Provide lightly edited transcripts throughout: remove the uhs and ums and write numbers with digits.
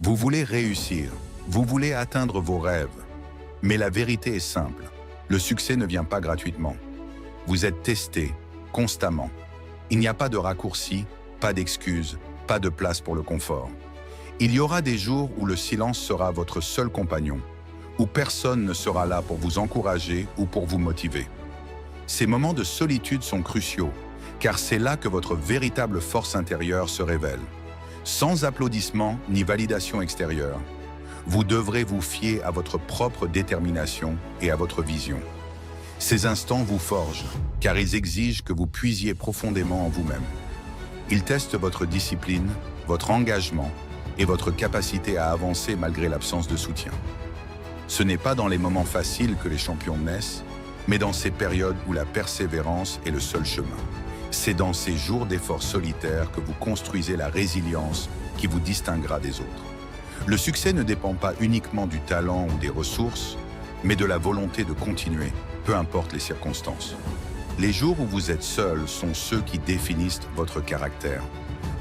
Vous voulez réussir, vous voulez atteindre vos rêves. Mais la vérité est simple, le succès ne vient pas gratuitement. Vous êtes testé, constamment. Il n'y a pas de raccourci, pas d'excuses, pas de place pour le confort. Il y aura des jours où le silence sera votre seul compagnon, où personne ne sera là pour vous encourager ou pour vous motiver. Ces moments de solitude sont cruciaux, car c'est là que votre véritable force intérieure se révèle. Sans applaudissements ni validation extérieure, vous devrez vous fier à votre propre détermination et à votre vision. Ces instants vous forgent, car ils exigent que vous puisiez profondément en vous-même. Ils testent votre discipline, votre engagement et votre capacité à avancer malgré l'absence de soutien. Ce n'est pas dans les moments faciles que les champions naissent, mais dans ces périodes où la persévérance est le seul chemin. C'est dans ces jours d'efforts solitaires que vous construisez la résilience qui vous distinguera des autres. Le succès ne dépend pas uniquement du talent ou des ressources, mais de la volonté de continuer, peu importe les circonstances. Les jours où vous êtes seul sont ceux qui définissent votre caractère.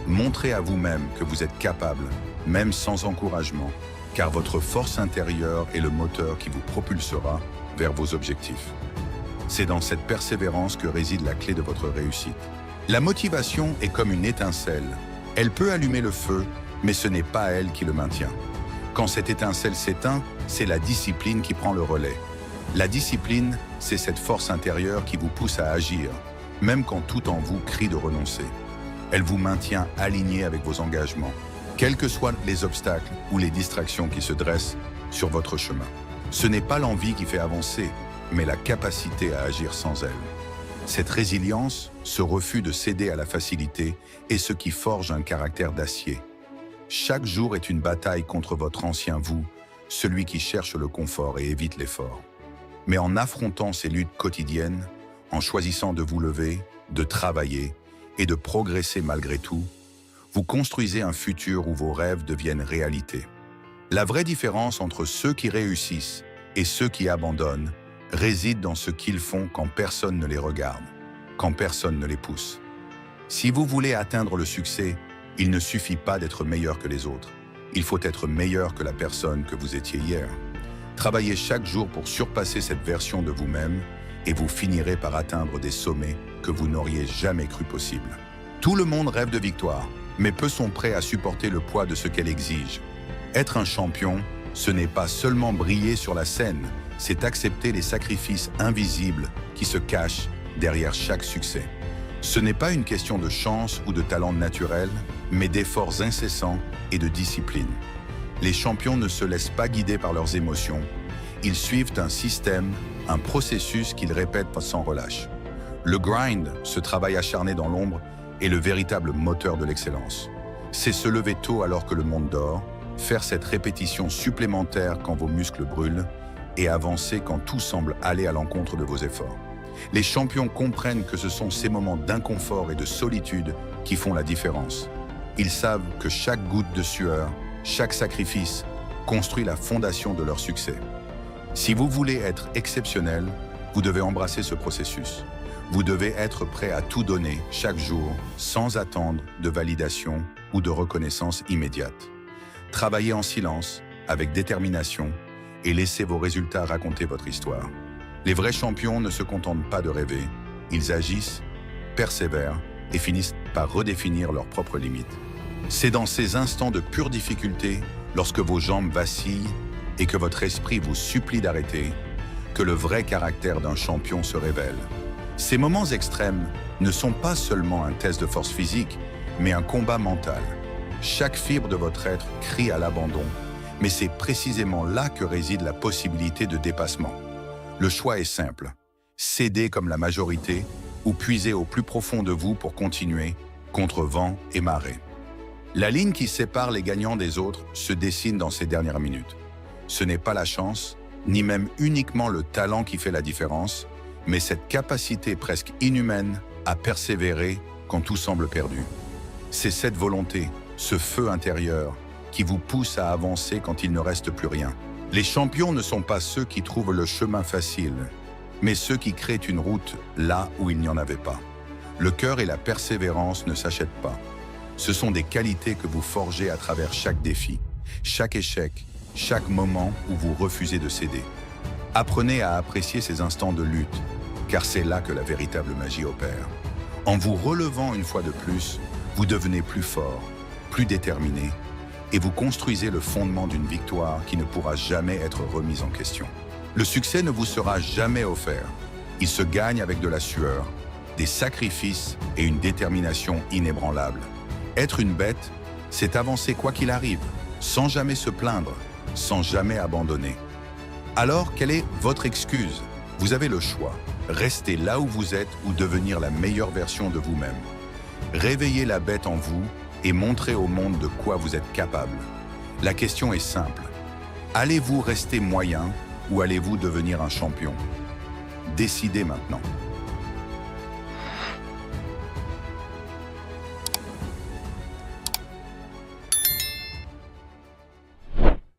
Montrez à vous-même que vous êtes capable, même sans encouragement, car votre force intérieure est le moteur qui vous propulsera vers vos objectifs. C'est dans cette persévérance que réside la clé de votre réussite. La motivation est comme une étincelle. Elle peut allumer le feu, mais ce n'est pas elle qui le maintient. Quand cette étincelle s'éteint, c'est la discipline qui prend le relais. La discipline, c'est cette force intérieure qui vous pousse à agir, même quand tout en vous crie de renoncer. Elle vous maintient aligné avec vos engagements, quels que soient les obstacles ou les distractions qui se dressent sur votre chemin. Ce n'est pas l'envie qui fait avancer, mais la capacité à agir sans elle. Cette résilience, ce refus de céder à la facilité, est ce qui forge un caractère d'acier. Chaque jour est une bataille contre votre ancien vous, celui qui cherche le confort et évite l'effort. Mais en affrontant ces luttes quotidiennes, en choisissant de vous lever, de travailler et de progresser malgré tout, vous construisez un futur où vos rêves deviennent réalité. La vraie différence entre ceux qui réussissent et ceux qui abandonnent réside dans ce qu'ils font quand personne ne les regarde, quand personne ne les pousse. Si vous voulez atteindre le succès, il ne suffit pas d'être meilleur que les autres. Il faut être meilleur que la personne que vous étiez hier. Travaillez chaque jour pour surpasser cette version de vous-même et vous finirez par atteindre des sommets que vous n'auriez jamais cru possibles. Tout le monde rêve de victoire, mais peu sont prêts à supporter le poids de ce qu'elle exige. Être un champion, ce n'est pas seulement briller sur la scène, c'est accepter les sacrifices invisibles qui se cachent derrière chaque succès. Ce n'est pas une question de chance ou de talent naturel, mais d'efforts incessants et de discipline. Les champions ne se laissent pas guider par leurs émotions. Ils suivent un système, un processus qu'ils répètent sans relâche. Le grind, ce travail acharné dans l'ombre, est le véritable moteur de l'excellence. C'est se lever tôt alors que le monde dort, faire cette répétition supplémentaire quand vos muscles brûlent, et avancer quand tout semble aller à l'encontre de vos efforts. Les champions comprennent que ce sont ces moments d'inconfort et de solitude qui font la différence. Ils savent que chaque goutte de sueur, chaque sacrifice, construit la fondation de leur succès. Si vous voulez être exceptionnel, vous devez embrasser ce processus. Vous devez être prêt à tout donner chaque jour, sans attendre de validation ou de reconnaissance immédiate. Travaillez en silence, avec détermination, et laissez vos résultats raconter votre histoire. Les vrais champions ne se contentent pas de rêver, ils agissent, persévèrent et finissent par redéfinir leurs propres limites. C'est dans ces instants de pure difficulté, lorsque vos jambes vacillent et que votre esprit vous supplie d'arrêter, que le vrai caractère d'un champion se révèle. Ces moments extrêmes ne sont pas seulement un test de force physique, mais un combat mental. Chaque fibre de votre être crie à l'abandon, mais c'est précisément là que réside la possibilité de dépassement. Le choix est simple, céder comme la majorité ou puiser au plus profond de vous pour continuer, contre vent et marée. La ligne qui sépare les gagnants des autres se dessine dans ces dernières minutes. Ce n'est pas la chance, ni même uniquement le talent qui fait la différence, mais cette capacité presque inhumaine à persévérer quand tout semble perdu. C'est cette volonté, ce feu intérieur, qui vous pousse à avancer quand il ne reste plus rien. Les champions ne sont pas ceux qui trouvent le chemin facile, mais ceux qui créent une route là où il n'y en avait pas. Le cœur et la persévérance ne s'achètent pas. Ce sont des qualités que vous forgez à travers chaque défi. chaque échec, chaque moment où vous refusez de céder. Apprenez à apprécier ces instants de lutte, car c'est là que la véritable magie opère. En vous relevant une fois de plus, vous devenez plus fort, plus déterminé, et vous construisez le fondement d'une victoire qui ne pourra jamais être remise en question. Le succès ne vous sera jamais offert. Il se gagne avec de la sueur, des sacrifices et une détermination inébranlable. Être une bête, c'est avancer quoi qu'il arrive, sans jamais se plaindre, sans jamais abandonner. Alors, quelle est votre excuse? Vous avez le choix. Rester là où vous êtes ou devenir la meilleure version de vous-même. Réveillez la bête en vous et montrez au monde de quoi vous êtes capable. La question est simple. Allez-vous rester moyen ou allez-vous devenir un champion? Décidez maintenant.